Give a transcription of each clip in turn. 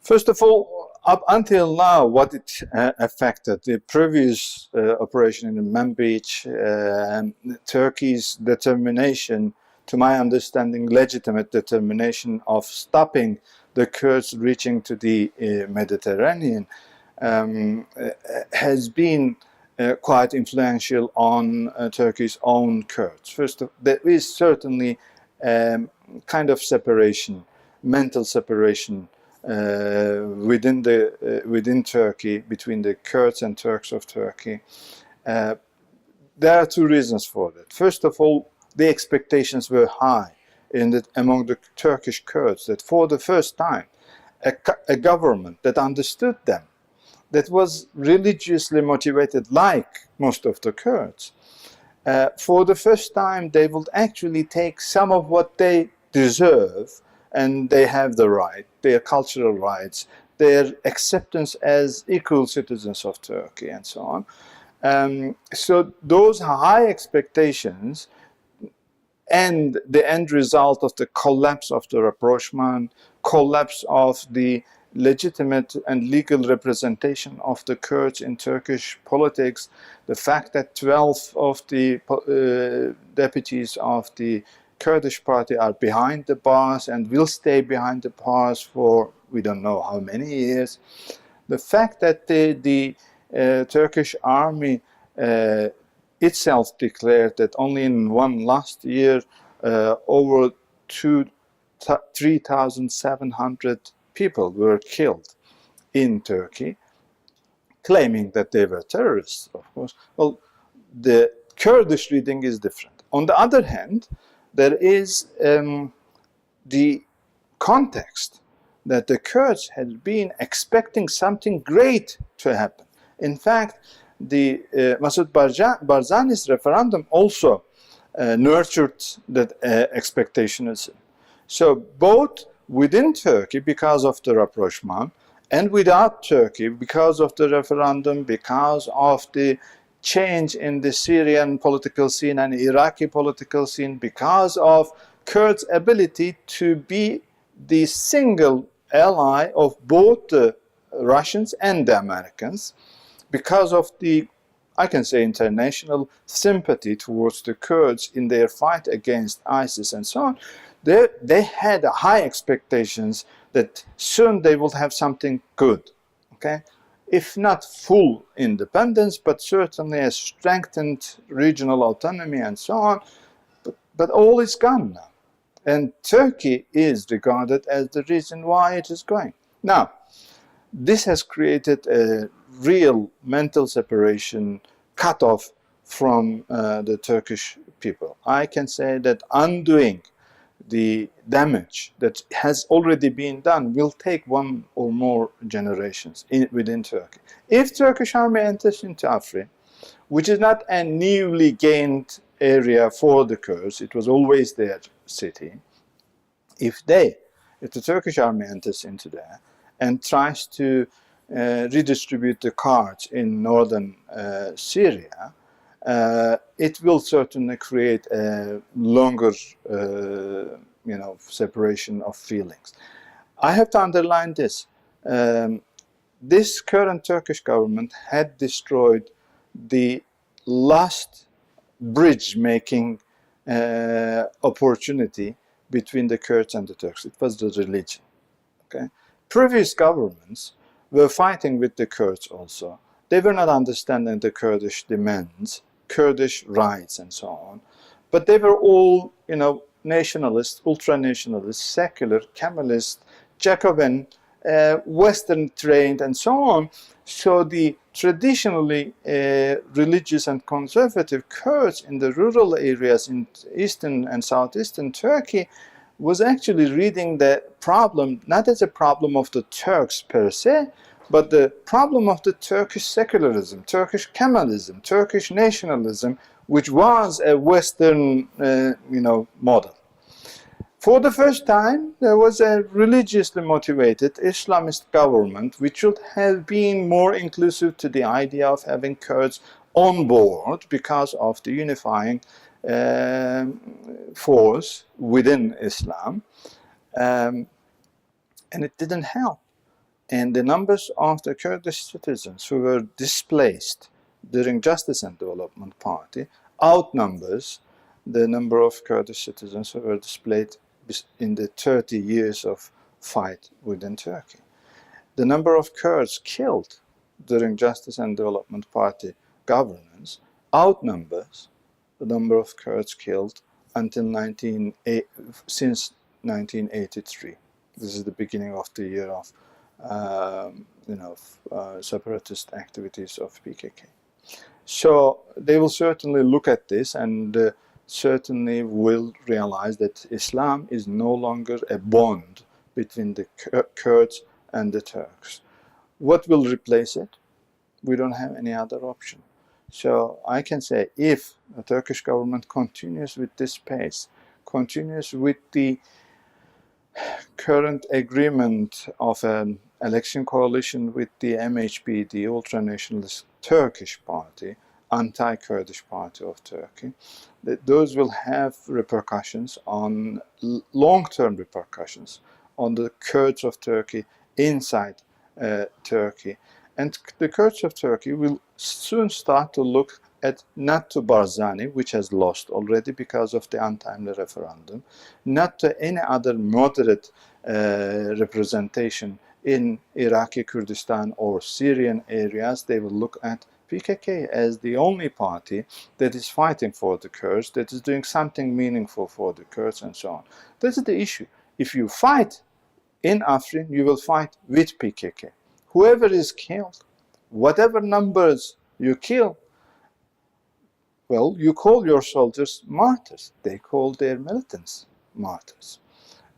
First of all, up until now, what it affected, the previous operation in Manbij, Turkey's determination, to my understanding, legitimate determination of stopping the Kurds reaching to the Mediterranean, has been quite influential on Turkey's own Kurds. First, there is certainly kind of separation, mental separation within Turkey, between the Kurds and Turks of Turkey. There are two reasons for that. First of all, the expectations were high among the Turkish Kurds that for the first time, a government that understood them, that was religiously motivated like most of the Kurds, for the first time they would actually take some of what they deserve, and they have the right, their cultural rights, their acceptance as equal citizens of Turkey, and so on. So those high expectations and the end result of the collapse of the rapprochement, collapse of the legitimate and legal representation of the Kurds in Turkish politics, the fact that 12 of the deputies of the Kurdish party are behind the bars and will stay behind the bars for we don't know how many years. The fact that the Turkish army itself declared that only in one last year over 3,700 people were killed in Turkey, claiming that they were terrorists, of course. Well, the Kurdish reading is different. On the other hand, there is the context that the Kurds had been expecting something great to happen. In fact, the Masoud Barzani's referendum also nurtured that expectationism. So both within Turkey, because of the rapprochement, and without Turkey, because of the referendum, because of the change in the Syrian political scene and Iraqi political scene, because of Kurds' ability to be the single ally of both the Russians and the Americans, because of the, I can say, international sympathy towards the Kurds in their fight against ISIS and so on, they had high expectations that soon they will have something good, okay? If not full independence, but certainly a strengthened regional autonomy and so on. But all is gone now. And Turkey is regarded as the reason why it is going. Now, this has created a real mental separation, cut-off from the Turkish people. I can say that undoing the damage that has already been done will take one or more generations within Turkey. If Turkish army enters into Afrin, which is not a newly gained area for the Kurds, it was always their city, if the Turkish army enters into there and tries to redistribute the Kurds in northern Syria, it will certainly create a longer separation of feelings. I have to underline this. This current Turkish government had destroyed the last bridge-making opportunity between the Kurds and the Turks. It was the religion. Okay? Previous governments were fighting with the Kurds also. They were not understanding the Kurdish demands, Kurdish rights, and so on. But they were all, nationalist, ultra-nationalist, secular, Kemalist, Jacobin, Western trained, and so on. So the traditionally religious and conservative Kurds in the rural areas in eastern and southeastern Turkey was actually reading the problem not as a problem of the Turks per se, but the problem of the Turkish secularism, Turkish Kemalism, Turkish nationalism, which was a Western, model. For the first time, there was a religiously motivated Islamist government which should have been more inclusive to the idea of having Kurds on board because of the unifying force within Islam. And it didn't help. And the numbers of the Kurdish citizens who were displaced during Justice and Development Party outnumbers the number of Kurdish citizens who were displaced in the 30 years of fight within Turkey. The number of Kurds killed during Justice and Development Party governance outnumbers the number of Kurds killed since 1983. This is the beginning of the year of separatist activities of PKK. So they will certainly look at this and certainly will realize that Islam is no longer a bond between the Kurds and the Turks. What will replace it? We don't have any other option. So I can say if the Turkish government continues with this pace, continues with the current agreement of an election coalition with the MHP, the ultra-nationalist Turkish party, anti-Kurdish party of Turkey, that those will have repercussions on long-term repercussions on the Kurds of Turkey inside Turkey. And the Kurds of Turkey will soon start to look at not to Barzani, which has lost already because of the untimely referendum, not to any other moderate representation in Iraqi Kurdistan or Syrian areas. They will look at PKK as the only party that is fighting for the Kurds, that is doing something meaningful for the Kurds and so on. This is the issue. If you fight in Afrin, you will fight with PKK. Whoever is killed, whatever numbers you kill, well, you call your soldiers martyrs. They call their militants martyrs.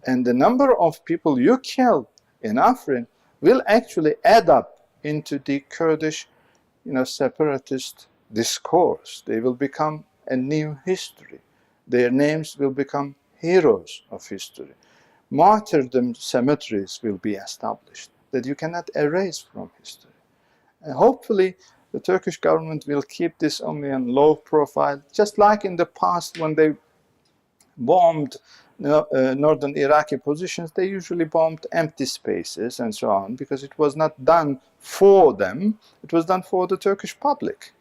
And the number of people you kill in Afrin will actually add up into the Kurdish, separatist discourse. They will become a new history. Their names will become heroes of history. Martyrdom cemeteries will be established that you cannot erase from history. And hopefully, the Turkish government will keep this only on low profile, just like in the past when they bombed northern Iraqi positions. They usually bombed empty spaces and so on, because it was not done for them, it was done for the Turkish public.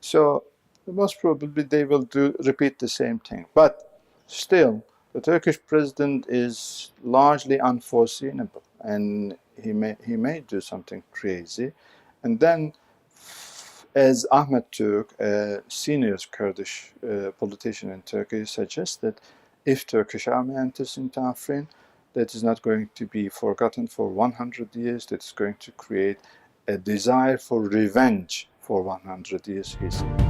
So most probably they will repeat the same thing. But still, the Turkish president is largely unforeseeable, and he may do something crazy. And then, as Ahmet Türk, a senior Kurdish politician in Turkey, suggested, if Turkish army enters into Afrin, that is not going to be forgotten for 100 years, that is going to create a desire for revenge for 100 years, he said.